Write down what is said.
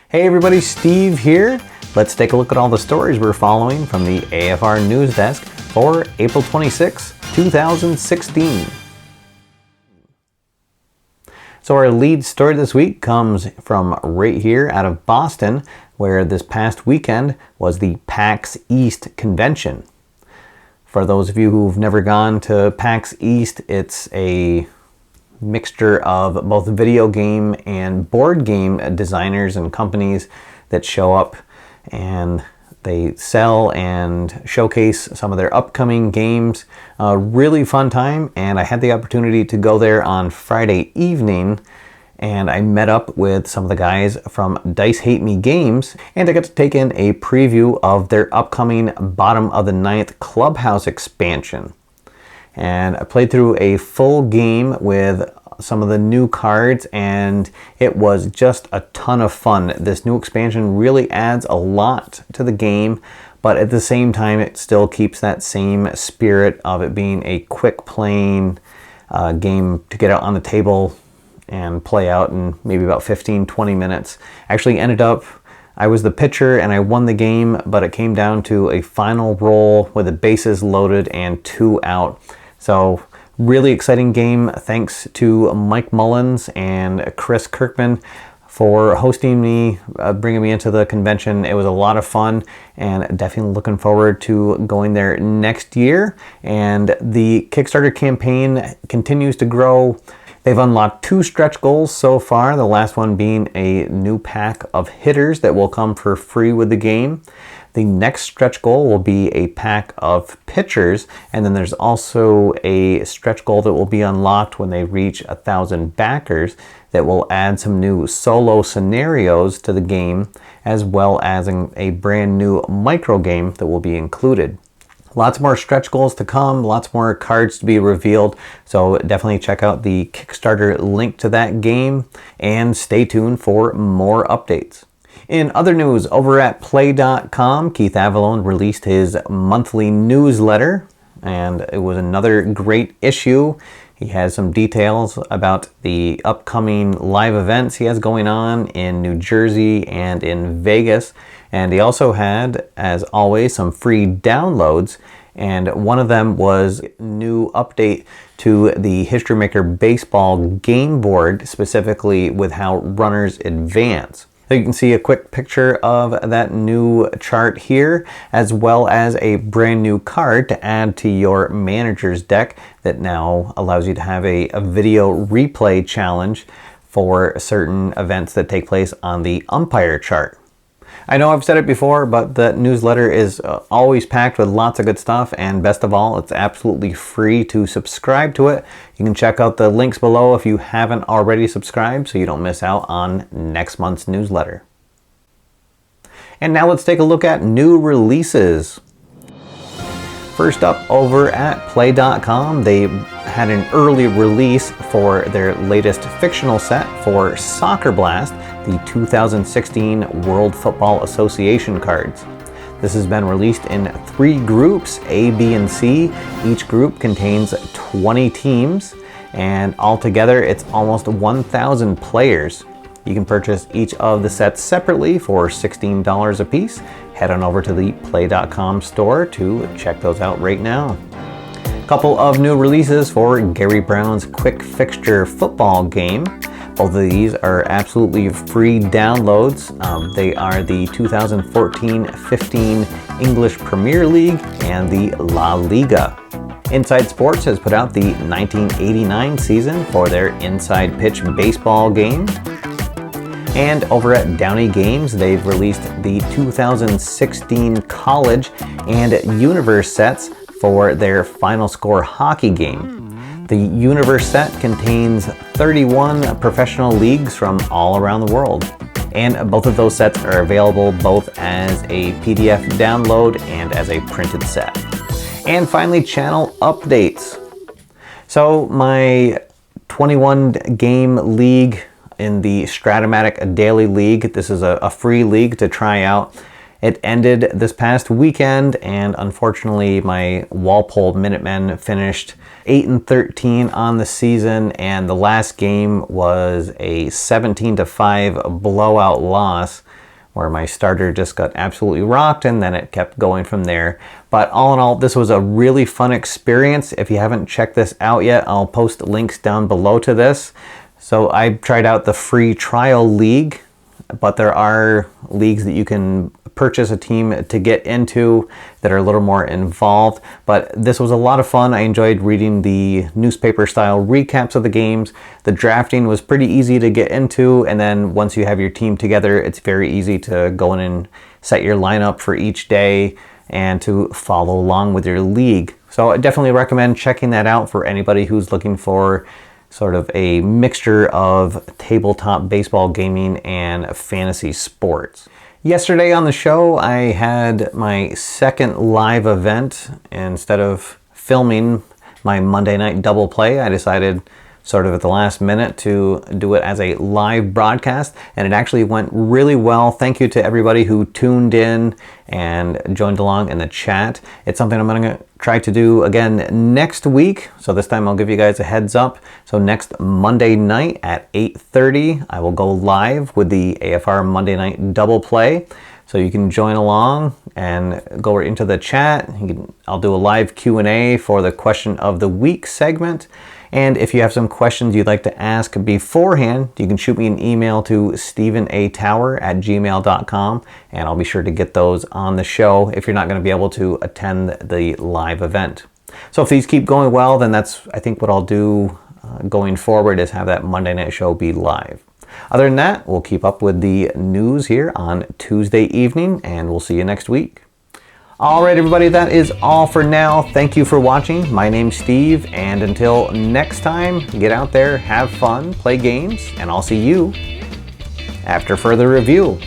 Hey everybody, Steve here. Let's take a look at all the stories we're following from the AFR news desk for April 26, 2016. So our lead story this week comes from right here out of Boston, where this past weekend was the PAX East convention. For those of you who've never gone to PAX East, it's a mixture of both video game and board game designers and companies that show up and they sell and showcase some of their upcoming games. A really fun time, and I had the opportunity to go there on Friday evening, and I met up with some of the guys from Dice Hate Me Games, and I got to take in a preview of their upcoming bottom of the ninth Clubhouse Expansion. And I played through a full game with some of the new cards, and it was just a ton of fun. This new expansion really adds a lot to the game, but at the same time it still keeps that same spirit of it being a quick playing game to get out on the table and play out in maybe about 15-20 minutes. Actually ended up, I was the pitcher and I won the game, but it came down to a final roll with the bases loaded and 2 out. So really exciting game. Thanks to Mike Mullins and Chris Kirkman for hosting me, bringing me into the convention. It was a lot of fun, and definitely looking forward to going there next year. And the Kickstarter campaign continues to grow. They've unlocked 2 stretch goals so far, the last one being a new pack of hitters that will come for free with the game. The next stretch goal will be a pack of pitchers, and then there's also a stretch goal that will be unlocked when they reach 1,000 backers that will add some new solo scenarios to the game, as well as a brand new micro game that will be included. Lots more stretch goals to come, lots more cards to be revealed, so definitely check out the Kickstarter link to that game and stay tuned for more updates. In other news, over at Play.com, Keith Avalone released his monthly newsletter, and it was another great issue. He has some details about the upcoming live events he has going on in New Jersey and in Vegas. And he also had, as always, some free downloads. And one of them was a new update to the History Maker Baseball game board, specifically with how runners advance. So you can see a quick picture of that new chart here, as well as a brand new card to add to your manager's deck that now allows you to have a video replay challenge for certain events that take place on the umpire chart. I know I've said it before, but the newsletter is always packed with lots of good stuff, and best of all, it's absolutely free to subscribe to it. You can check out the links below if you haven't already subscribed so you don't miss out on next month's newsletter. And now let's take a look at new releases. First up, over at Play.com, they had an early release for their latest fictional set for Soccer Blast, the 2016 World Football Association cards. This has been released in 3 groups, A, B, and C. Each group contains 20 teams, and altogether it's almost 1,000 players. You can purchase each of the sets separately for $16 a piece. Head on over to the Play.com store to check those out right now. A couple of new releases for Gary Brown's Quick Fixture football game. Both of these are absolutely free downloads. They are the 2014-15 English Premier League and the La Liga. Inside Sports has put out the 1989 season for their Inside Pitch baseball game. And over at Downey Games, they've released the 2016 College and Universe sets for their Final Score hockey game. The Universe set contains 31 professional leagues from all around the world. And both of those sets are available both as a PDF download and as a printed set. And finally, channel updates. So my 21 game league in the Stratomatic Daily League, this is a free league to try out. It ended this past weekend, and unfortunately my Walpole Minutemen finished 8-13 on the season, and the last game was a 17-5 blowout loss where my starter just got absolutely rocked, and then it kept going from there. But all in all, this was a really fun experience. If you haven't checked this out yet, I'll post links down below to this. So I tried out the free trial league, but there are leagues that you can purchase a team to get into that are a little more involved. But this was a lot of fun. I enjoyed reading the newspaper style recaps of the games. The drafting was pretty easy to get into, and then once you have your team together, it's very easy to go in and set your lineup for each day and to follow along with your league. So I definitely recommend checking that out for anybody who's looking for sort of a mixture of tabletop baseball gaming and fantasy sports. Yesterday on the show, I had my second live event. Instead of filming my Monday night double play, I decided sort of at the last minute to do it as a live broadcast, and it actually went really well. Thank you to everybody who tuned in and joined along in the chat. It's something I'm going to try to do again next week, so this time I'll give you guys a heads up. So next Monday night at 8:30, I will go live with the AFR Monday night double play. So you can join along and go right into the chat. I'll do a live Q&A for the question of the week segment. And if you have some questions you'd like to ask beforehand, you can shoot me an email to stevenatower@gmail.com, and I'll be sure to get those on the show if you're not going to be able to attend the live event. So if these keep going well, then that's, I think, what I'll do going forward, is have that Monday night show be live. Other than that, we'll keep up with the news here on Tuesday evening, and we'll see you next week. All right, everybody, that is all for now. Thank you for watching. My name's Steve, and until next time, get out there, have fun, play games, and I'll see you after further review.